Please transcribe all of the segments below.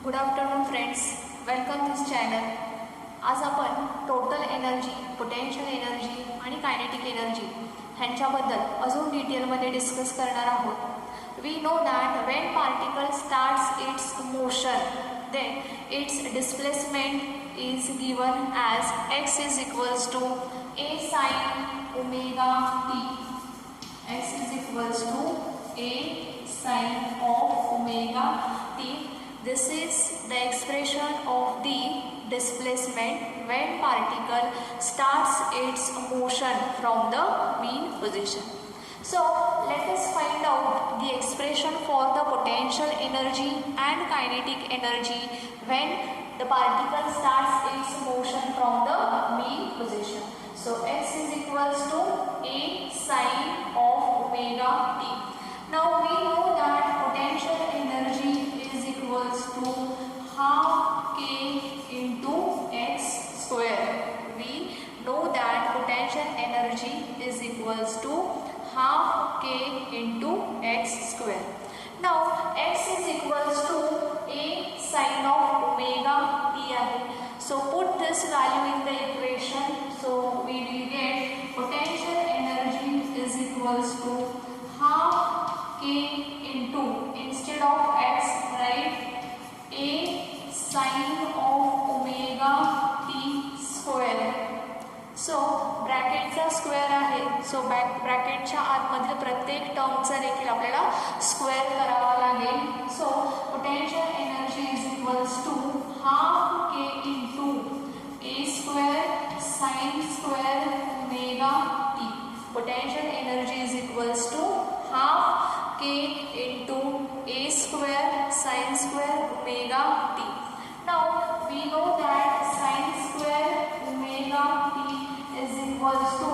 Good afternoon friends, welcome this channel. आज आपण total energy, potential energy आणि kinetic energy ह्यांच्याबद्दल अजून डिटेलमध्ये डिस्कस करणार आहोत. We know that when particle starts its motion then its displacement is given as x is equals to a sin omega t. x is equals to a sin of omega t. This is the expression of the displacement when particle starts its motion from the mean position. So let us find out the expression for the potential energy and kinetic energy when the particle starts its motion from the mean position. So x is equals to a sin of omega t. Now we know that potential energy is equals to half k into x square. We know that potential energy is equals to half k into x square. Now x is equals to a sin of omega t ahe. So put this value in the equation. So we will get potential energy is equals to half k into, instead of x write a sin of omega t square. So ब्रॅकेटचा square आहे. So ब्रॅकेटच्या आतमधील प्रत्येक टर्मचा देखील आपल्याला square करावा लागेल. So potential energy is equals to half k into a square sine square omega t. Potential energy is equals to half k into a square sine square omega t. Now we know that sine square omega t is equals to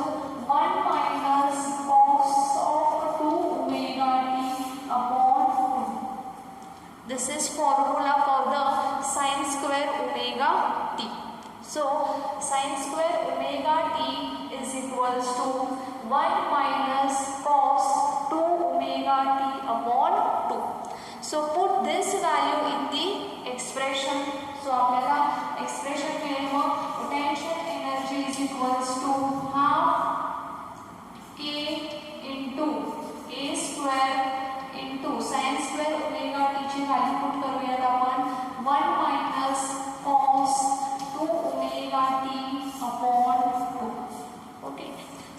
1 minus cos of 2 omega t upon 2. This is formula for the sin square omega t. So sin square omega t is equals to 1 minus cos 2 omega t upon 2. So put this value in the expression. So आपल्याला expression मिळेल मग potential energy is equals to half k into a square into sin square omega t ची value put करूयात आपण 1 minus cos 2 omega t upon 2. Okay,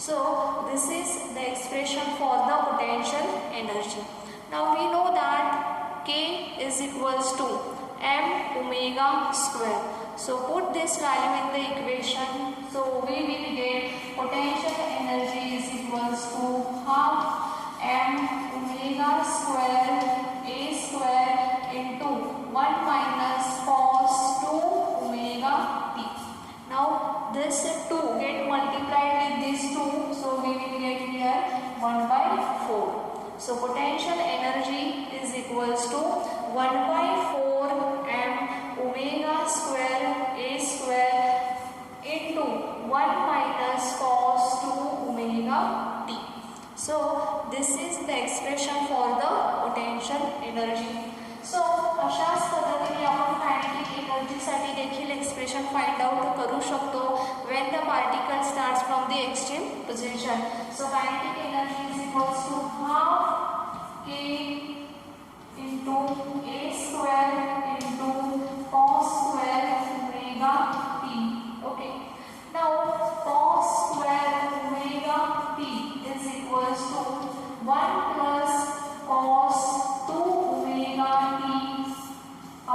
so this is the expression for the potential energy. Now we know that k is equals to m omega square. So put this value in the equation. So we will get potential energy is equals to half m omega square a square into 1 minus cos 2 omega t. Now this 2 get multiplied with this 2. So we will get here 1 by 4. So potential energy is equals to 1 by 4 m omega square a square into 1 minus cos 2 omega t. So this is the expression for the potential energy. So अशाच पद्धतीने आपण kinetic energy साठी देखील expression find out करू शकतो when the particle starts from the extreme position. So kinetic energy is equals to half k into a square into cos square omega t. Okay, now cos square omega t is equals to 1 plus cos 2 omega t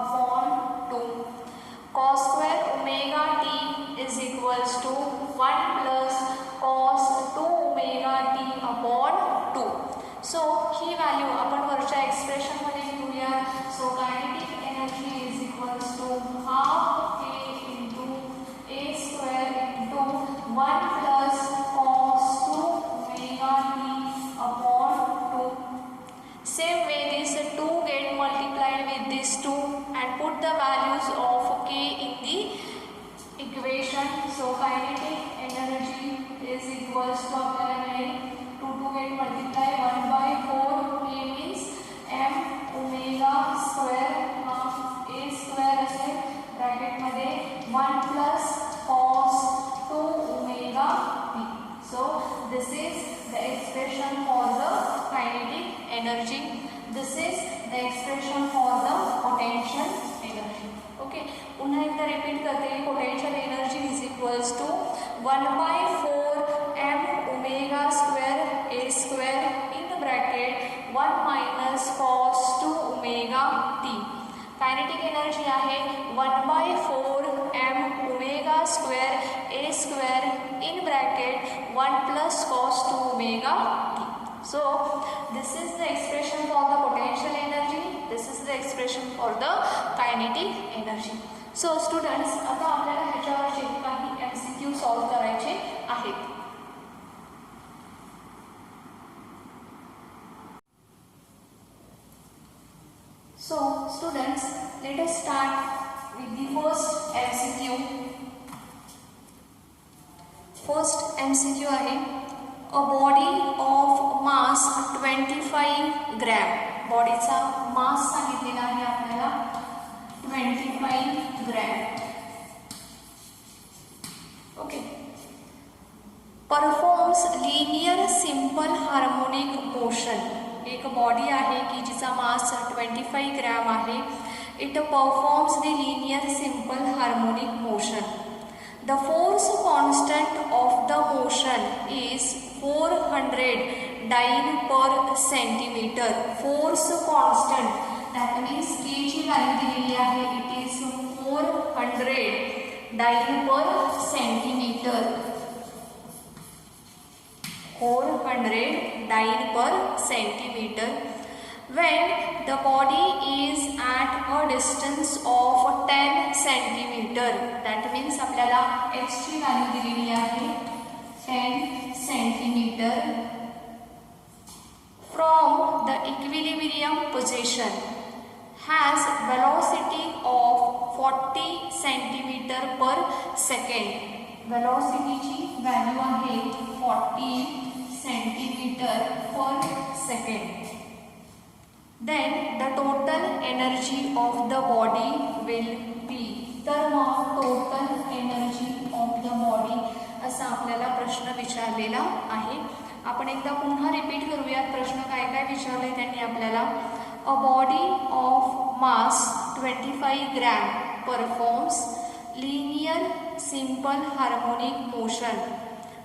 upon 2. Cos square omega t is equals to 1 plus cos 2 omega t upon 2. So ही value आपण वरच्या expression मध्ये घेऊया. So kinetic energy is equals to half k into a square into 1 plus cos 2 omega t upon 2. Same way this 2 get multiplied with this 2 and put the values of k in the equation. So kinetic energy is equals to आपल्याला मिळेल 2 get multiply 1 by 4 k means m omega square half a This is the expression for the potential energy. Okay, पुन्हा एकदा repeat करते. Potential energy is equals to 1/4 m omega square a square in bracket 1 minus cos 2 omega t. Kinetic energy आहे 1/4 m omega square a square in bracket 1 plus cos 2 omega t. So this is the expression for the potential energy. This is the expression for the kinetic energy. So students, आता आपल्याला ह्याच्यावरचे काही MCQ solve करायचे आहेत. So students, let us start with the first MCQ. First MCQ आहे a body of mass 25 gram. बॉडीचा mass सांगितलेला आहे आपल्याला 25 gram. Okay. Performs linear simple harmonic motion. एक बॉडी आहे की जिचा मास 25 ग्रॅम आहे. It performs the linear simple harmonic motion. The force constant of the motion is 400 dyne per centimeter. Force constant, that means k ची value दिलेली आहे. It is 400 dyne per centimeter. 400 dyne per centimeter. When the body is at a distance of 10 centimeter, that means आपल्याला x ची value दिलेली आहे 10 centimeter from the equilibrium position, has velocity of 40 centimeter per second. Velocity ची value आहे 40 centimeter per second. Then the total energy of the body will be. तर मग total energy of the body असा आपल्याला प्रश्न विचारलेला आहे. आपण एकदा पुन्हा रिपीट करूयात प्रश्न काय काय विचारले त्यांनी आपल्याला. A body of mass 25 gram performs linear simple harmonic motion.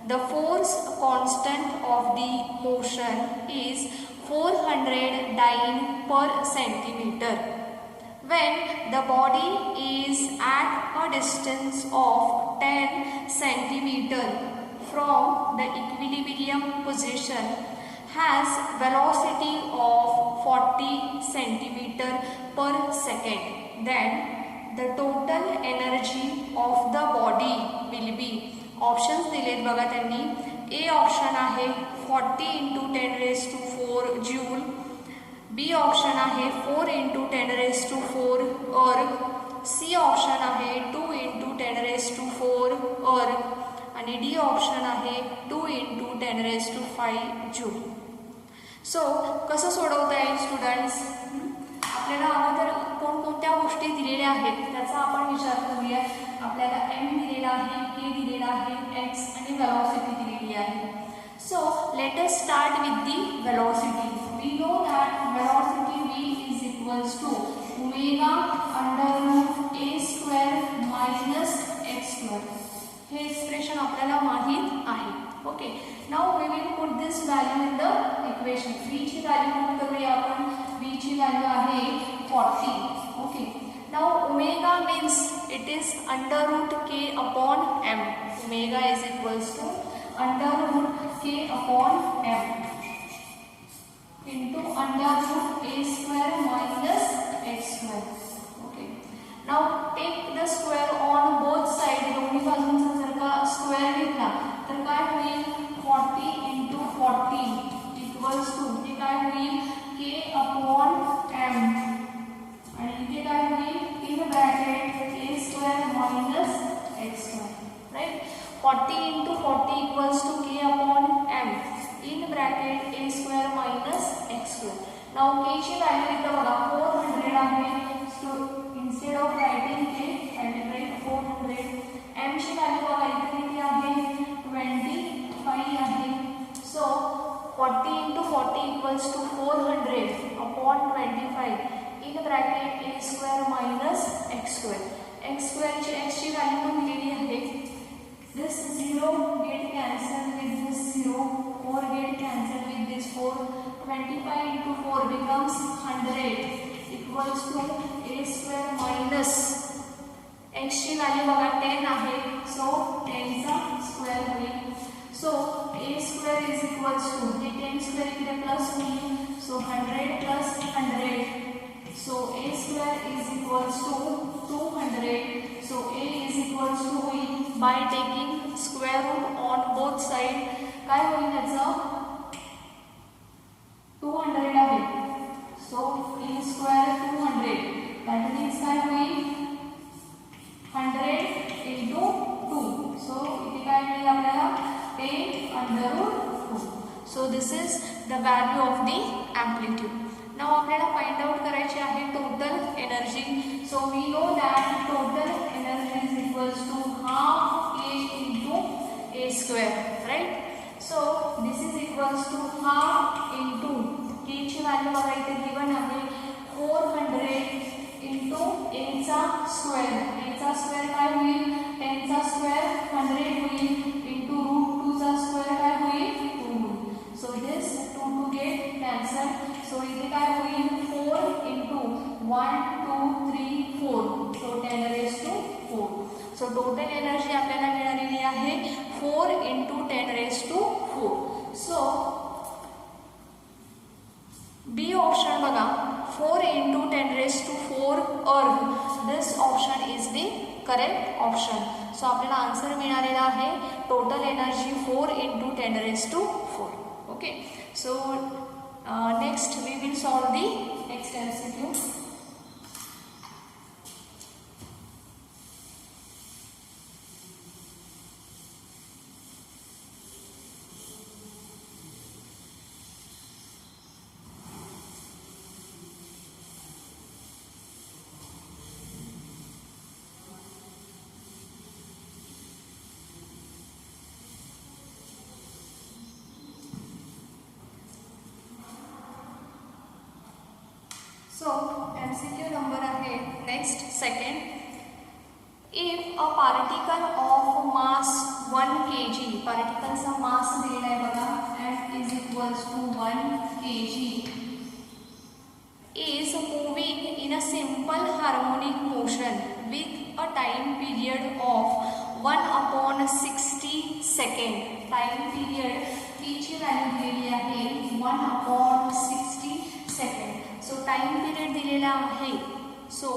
The force constant of the motion is 400 dyne per centimeter. When the body is at a distance of 10 centimeter from the equilibrium position, has velocity of 40 centimeter per second, then the total energy of the body will be. Options दिलेत बघा त्यांनी. ए option आहे 40 × 10⁴ joule. B option आहे 4 × 10⁴ अर्ग. सी option आहे 2 × 10⁴ अर्ग. आणि D option आहे 2 × 10⁵ जूल. सो कसं सोडवता येईल स्टुडंट्स? आपल्याला अगोदर कोणकोणत्या गोष्टी दिलेल्या आहेत त्याचा आपण विचार करूया. आपल्याला m दिलेला आहे, k दिलेला आहे, x आणि वेलोसिटी दिलेली आहे. So let us start with the velocity. We know that velocity v is equals to omega √a² - x². हे एक्सप्रेशन आपल्याला माहित आहे. Okay. Now we will put this value in the equation. v ची value put करूया आपण. v ची value आहे 40. Okay. Now omega means it is √k upon m. Omega is equals to √k upon m into √a² - x². Okay. Now take the square on both sides. दोन्ही बाजूंचा जर का square घेतला तर काय होईल? 40 × 40 इक्वल्स टू हे काय होईल? k upon m. आणि इथे काय होईल? In bracket a² - x². Right. 40 × 40 equals to k upon m in bracket a² - x². Now k ची व्हॅल्यू इथं बघा 400 आहे. So instead of writing k I will write 400. m ची व्हॅल्यू बघा इथे किती आहे? 25 आहे. So 40 × 40 equals to 400 bracket a square minus x square. X स्क्वेअरची एक्सची व्हॅल्यू पण दिलेली आहे. This 0 get cancel with this 0, 4 get cancel with this 4. 25 into 4 becomes 100 equals to a square minus x ची व्हॅल्यू बघा 10 आहे, सो 10 चा स्क्वेअर होईल. So a square is equals to हे 10 स्क्वेअर इकडे प्लस होईल, so 100 plus 100. So a square is equals to 200. So a is equals to होईल by taking square root on both side. काय होईल याचं 200 आहे. So a square 200. That means काय होईल 100 into 2. So इथे काय मिळेल आपल्याला 10 under root 2. So this is the value of the amplitude. Now आपल्याला फाइंड आउट करायची आहे total energy. So we know that total energy is equals to half k into a square, right. So this is equals to half into k ची value बघा इथे given आहे 400 into a चा square. a चा square काय होईल 10 चा square 100 होईल इंटू रूट 2 चा स्क्वेअर काय होईल 2 होईल. So this 2 get cancel. So इथे काय होईल 4 into 1 2 3 4, so 10 raised to 4. So total energy आपल्याला मिळालेली आहे 4 into 10 raised to 4. So B option बघा 4 into 10 raised to 4 erg. This option is the correct option. So आपल्याला आन्सर मिळालेला आहे total energy 4 into 10 raised to 4. Okay. So next we will solve the next MCQ. So MCQ number आहे next second. If a particle of mass 1 kg, particle चा mass दिलेला आहे बघा and is equals to 1 kg, is moving in a simple harmonic motion with a time period of 1/60 second. Time period t ची value दिलेली आहे 1/60 second. सो time period दिलेला आहे. So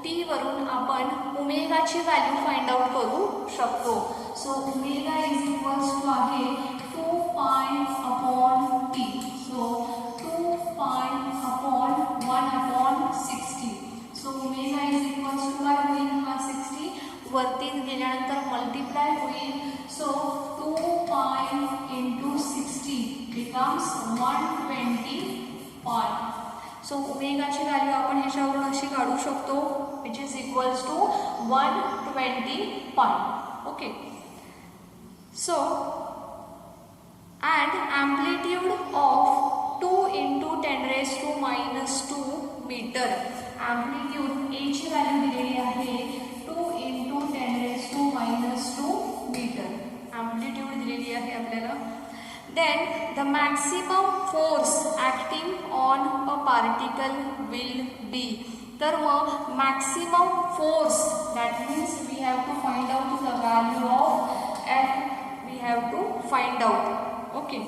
T वरून आपण ओमेगाची व्हॅल्यू फाइंड आउट करू शकतो. So omega is equals to आहे 2 pi upon t. So 2 pi upon 1/60. So omega is equals to काय होईल हा 60 वरती गेल्यानंतर मल्टिप्लाय होईल. So 2 pi into 60 becomes 120 pi. So ओमेगाची व्हॅल्यू आपण ह्याच्यावरून अशी काढू शकतो which is equals to 120 pi. Okay. So and amplitude of 2 into 10 raised to -2 metre. Amplitude a ची व्हॅल्यू दिलेली आहे 2 into 10 raised to -2 metre. Amplitude दिलेली आहे आपल्याला. Then the maximum force acting on a particle will be. तर मग maximum force, that means we have to find out the value of F. We have to find out. Okay.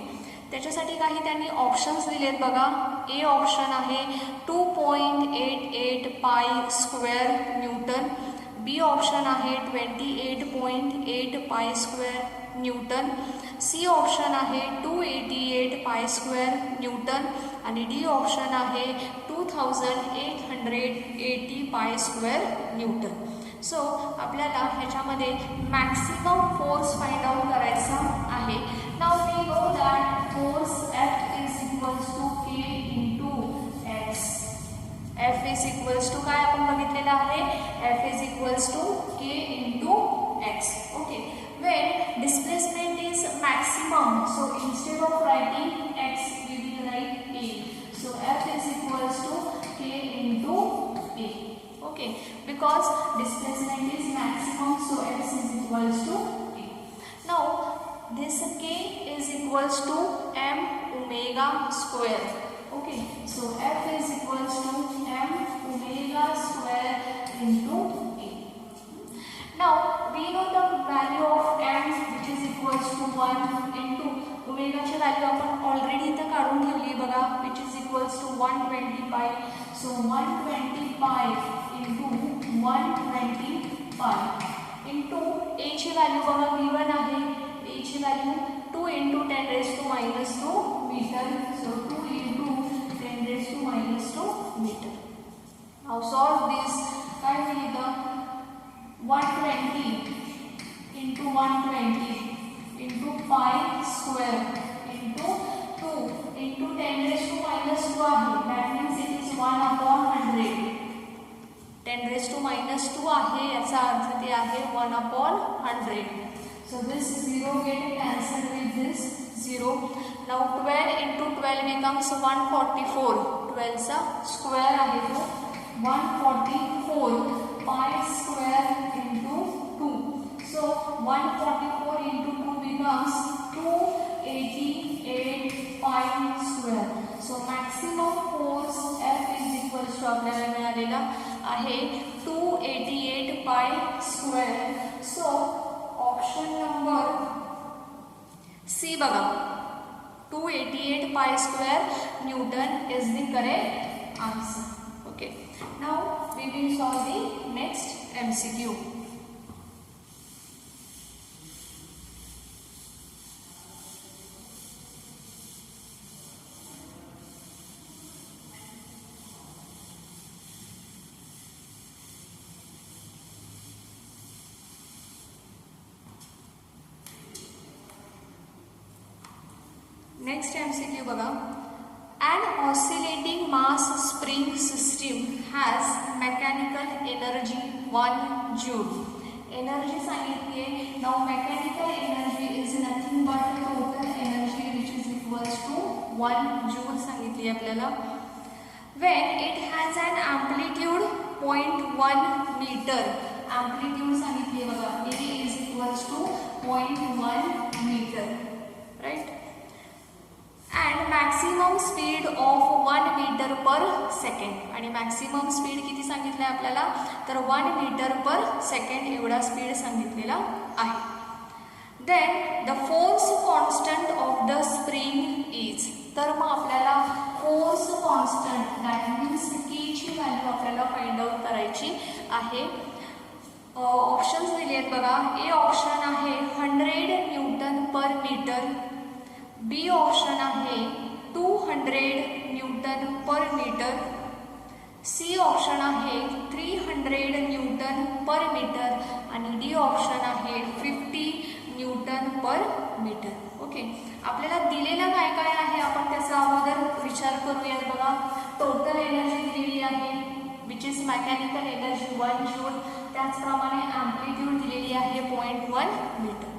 त्याच्यासाठी काही त्यांनी options दिलेत बघा. ए option आहे 2.88 pi square newton. B option आहे 28.8 pi square newton. C option आहे 288 pi square newton आणि D option आहे 2880 पाय स्क्वेअर न्यूटन. सो आपल्याला ह्याच्यामध्ये मॅक्सिमम फोर्स फाइंड आउट करायचा आहे. Now we know that force F is equals to K into x. F is equals to काय आपण बघितलेलं आहे F is equals to K into x. Okay. When displacement is maximum, so instead of writing x, we will write a. So F is equals to K into Okay, because displacement is maximum, so x is equals to a. Now this k is equals to m omega square. Okay, so f is equals to m omega square into a. Now we know the value of m, which is equals to 1 into omega ची value आपण already इथे काढून ठेवली बघा, which is equals to 120 pi. So 120 pi into 120 pi into a ची value बघा v1 आहे, a ची value 2 into 10 raised to minus 2 meter. So 2 into 10 raised to minus 2 meter. Now solve this. काय होईल इथं 120 into 120 into pi square into 2 into 10 raised to minus 2 आहे. That means it is 1 upon 100. 10 raised to minus 2 आहे, याचा अर्थ ते आहे 1 upon 100. So this 0 get cancelled with this 0. Now 12 into 12 becomes 144. 12 चा square आहे तो 144 pi square into 2. So 144 into 2 becomes 288 pi square. So maximum force F is equals to आपल्याला मिळालेला आहे 288 pi square. So option number C बघा 288 pi square Newton is the correct answer. Okay. Now we will solve the next MCQ. Next MCQ बघा. An oscillating mass spring system has mechanical energy 1 joule. Energy सांगितली आहे. Now mechanical energy is nothing but total energy which is equals to 1 joule सांगितली आहे आपल्याला. When it has an amplitude 0.1 meter. Amplitude सांगितली आहे बघा. A is equals to 0.1 meter. Right? And maximum speed of 1 meter per second. आणि maximum speed किती सांगितलं आहे आपल्याला, तर 1 meter per second एवढा स्पीड सांगितलेला आहे. Then the force constant of the spring is. तर मग आपल्याला force constant that means K ची व्हॅल्यू आपल्याला फाइंड आउट करायची आहे. ऑप्शन्स दिले आहेत बघा. ए ऑप्शन आहे 100 न्यूटन पर मीटर. बी ऑप्शन आहे 200 न्यूटन पर मीटर. सी ऑप्शन आहे 300 न्यूटन पर मीटर आणि डी ऑप्शन आहे 50 न्यूटन पर मीटर. ओके, आपल्याला दिलेलं काय काय आहे आपण त्याचा अगोदर विचार करूयात बघा. टोटल एनर्जी दिलेली आहे which is mechanical energy 1 joule. त्याचप्रमाणे ॲम्प्लिट्यूड दिलेली आहे 0.1 metre.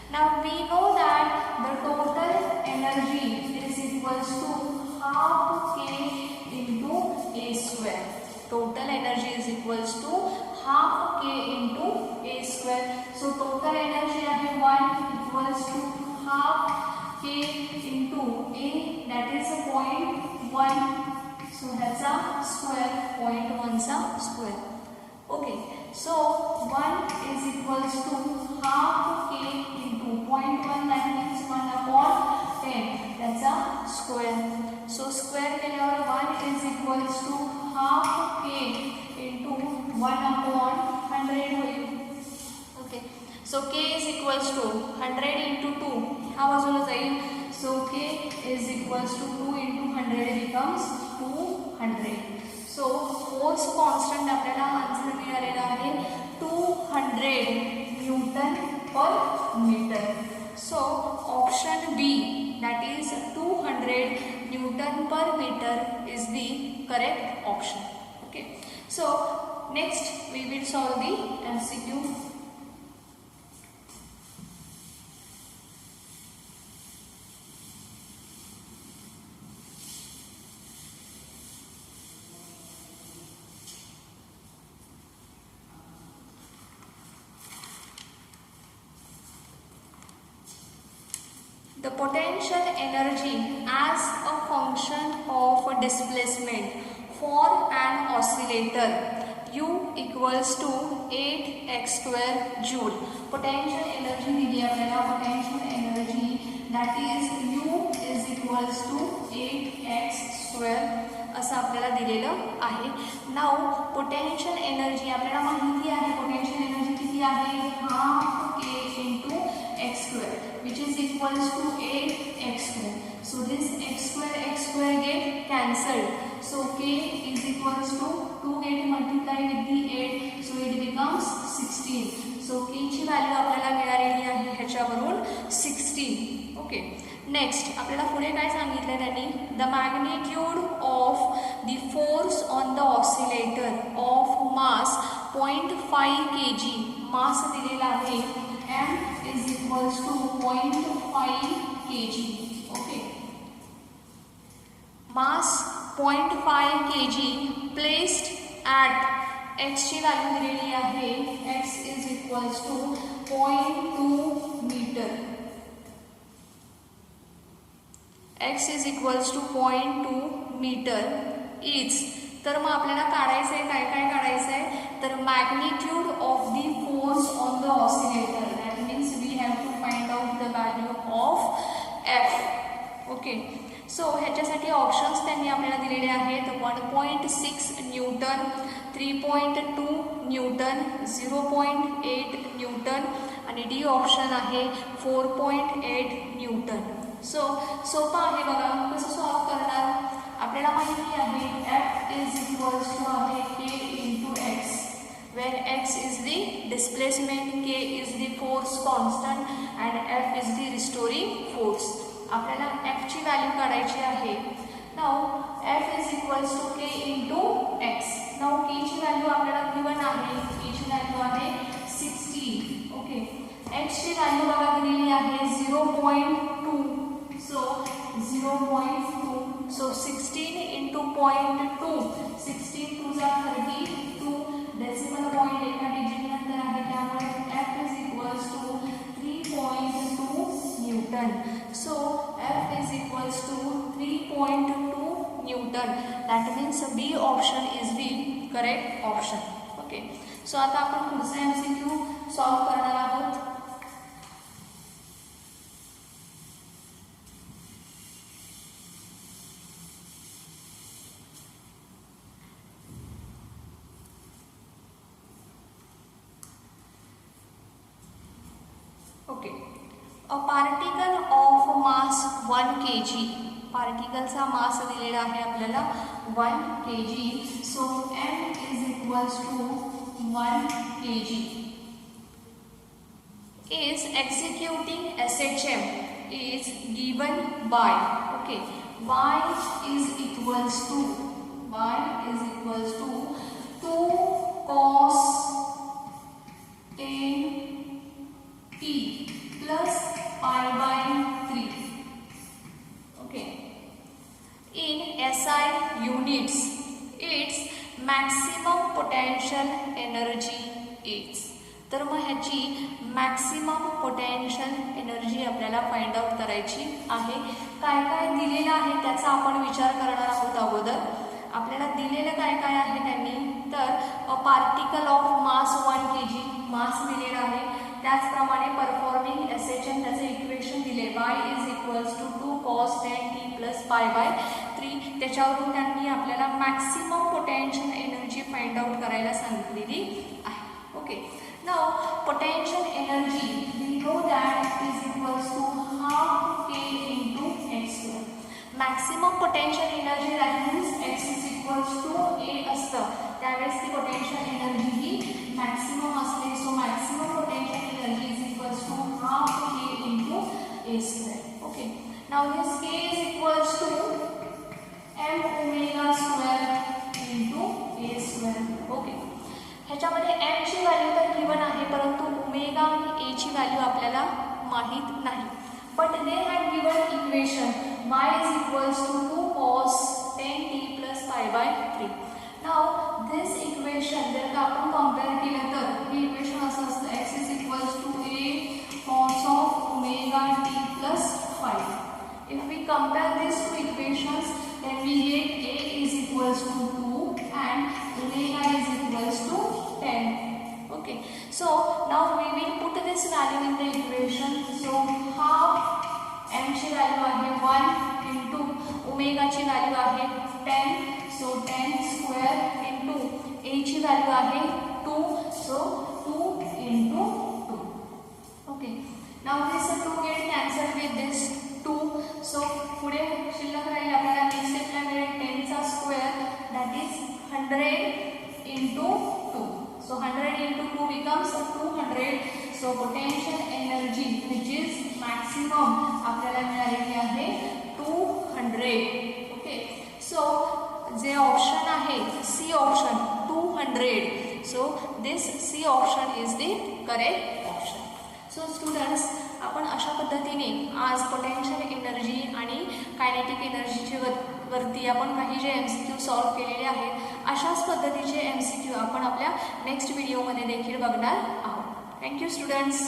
Now we know that the total energy is equals to half k into a square. Total energy is equals to half k into a square. So total energy आहे 1 equals to half k into a, that is 0.1. So that's a square, 0.1 चा square. Okay, so 1 is equals to half k into 0.1, that means 1 upon 10, that's a square. So square केल्यावर 1 is equals to half k into 1 upon 100 होईल. Okay, so k is equals to 100 into 2 ह्या बाजूला जाईल. So k is equals to 2 into 100 becomes 200. So force constant आपल्याला answer मिळालेला आहे 200 Newton पर metre. So option B, that is 200 Newton per meter is the correct option. Okay, so next we will solve the MCQ. the potential energy as a function of displacement for an oscillator U equals to 8x square joule. Potential energy दिली आपल्याला, potential energy that is U is equals to 8x square असं आपल्याला दिलेलं आहे. Now potential energy आपल्याला माहिती आहे, potential energy किती आहे, half k into x square which is equals to 8x square. So this x square get cancelled. So k is equals to 2 get multiply with the 8, so it becomes 16. So k ची value आपल्याला मिळालेली आहे ह्याच्यावरून 16. Okay, next आपल्याला पुढे काय सांगितलं त्यांनी, the magnitude of the force on the oscillator of mass 0.5 kg. Mass दिलेला आहे m is equals to 0.5 kg. ओके, mass 0.5 kg placed at x ची व्हॅल्यू दिलेली आहे, x is equals to 0.2 metre. x is equals to 0.2 metre is. तर मग आपल्याला काढायचं आहे, काय काय काढायचं आहे, तर magnitude of the force on the oscillator. That means we have to find out the value of f. Okay, so ह्याच्यासाठी ऑप्शन्स त्यांनी आपल्याला दिलेले आहेत, 1.6 न्यूटन, 3.2 न्यूटन, 0.8 न्यूटन आणि डी ऑप्शन आहे 4.8 न्यूटन. सो सोपं आहे बघा, कसं सॉल्व करणार, आपल्याला माहिती आहे f is equals to आहे k into x, where x is the displacement, k is the force constant and f is the restoring force. आपल्याला f ची व्हॅल्यू काढायची आहे. Now f is equals to k into x. Now k ची value आपल्याला given आहे, k ची value आहे 16. Okay, x ची व्हॅल्यू बघा दिलेली आहे 0.2. So 0.2. So 16 into 0.2. 16 2 are 32. Decimal point एका डिजिट नंतर आहे, त्यामुळे f is equals to 3.2 Newton. So f is equals to 3.2 Newton. That means B option is the correct option. Okay. So आता आपण पुढचा MCQ सॉल्व करणार आहोत. Okay, a particle of mass 1 kg. पार्टिकलचा मास दिलेला आहे आपल्याला 1 kg. So m is equals to 1 kg is executing SHM is given by, okay, y is equals to 2 cos 10t plus pi by 3. Okay, in SI units its maximum potential energy is. तर मग ह्याची maximum potential energy आपल्याला find out करायची आहे. काय काय दिलेलं आहे त्याचा आपण विचार करणार आहोत. अगोदर आपल्याला दिलेलं काय काय आहे त्यांनी, तर a particle of mass 1 kg mass दिलेला आहे, त्याचप्रमाणे परफॉर्मिंग SHM त्याचं इक्वेशन दिले y is equals to 2 cos 10t plus pi by 3. त्याच्यावरून त्यांनी आपल्याला maximum potential energy find out करायला सांगितलेली आहे. Okay, now potential energy we know that is equals to half k into x square. Maximum potential energy that means x is equals to a असतं, त्यावेळेस ती potential energy ही maximum असते. So maximum potential energy is equals to half k into a square. Okay, now this k is equals to m omega square into a square. Okay, ह्याच्यामध्ये m ची value तर given आहे, परंतु omega आणि a ची value आपल्याला माहित नाही. But they have given equation y is equals to 2 cos 10t plus pi by 3. Now this equation जर का आपण कंपेअर केलं तर हे इक्वेशन असं असतं x is equals to a cos of omega t plus 5. compare these two equations, then we get A is equals to 2 and omega is equals to 10. Okay, so now we will put this value in the equation. So half m ची value आहे 1 into omega ची value आहे 10. So 10 square into a ची value आहे 2. So 2 into 2. Okay, now this 2 get cancelled with this 2. So पुढे शिल्लक राहील आपल्याला next स्टेपला मिळेल 10 चा square, that is 100 into 2. So 100 into 2 becomes 200. So potential energy which is maximum आपल्याला मिळालेली आहे 200. Okay, so जे ऑप्शन आहे C option 200. So this C option is the correct option. सो स्टुडंट्स, आपण अशा पद्धतीने आज पोटेन्शियल एनर्जी आणि कायनेटिक एनर्जीची वरती आपण काही जे MCQ सॉल्व केलेले आहेत अशाच पद्धतीचे MCQ आपण आपल्या नेक्स्ट व्हिडिओमध्ये देखील बघणार आहोत. Thank you students.